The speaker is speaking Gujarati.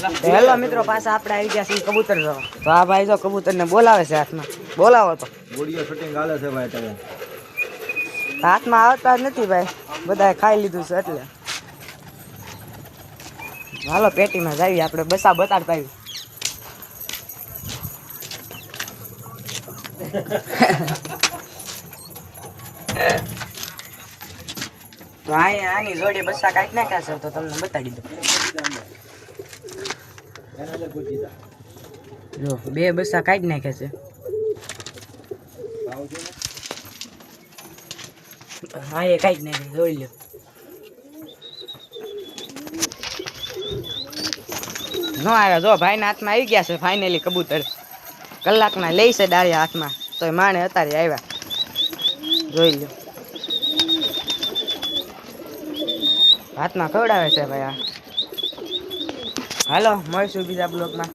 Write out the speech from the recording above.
હેલો મિત્રો, પાછા આપણે આવી ગયા છીએ કબૂતર જોવા. તો આ ભાઈ જો કબૂતર ને બોલાવે છે હાથમાં. બોલાવો તો. બોડીઓ શૂટિંગ હાલે છે ભાઈ તમે. હાથમાં આવતા જ નથી ભાઈ, બધાએ ખાઈ લીધું છે એટલે. હાલો પેટીમાં જઈએ આપણે, બસા બતાડતા આવી. તો આની જોડે બસા કાઢી નાખ્યા છે, તો તમને બતાડી દો. જો બે બસા કાઢી નાખ્યા છે. હા એ કાઢી નાખ્યા, જોઈ લો. ન આવ્યા, જો ભાઈના હાથમાં આવી ગયા છે ફાઇનલી કબૂતર. કલાકના લઈ છે ડાળિયા હાથમાં, તો માણે અત્યારે આવ્યા. જોઈ લો, હાથમાં ખવડાવે છે ભાઈ આ. હાલો મળશું બીજા બ્લોગમાં.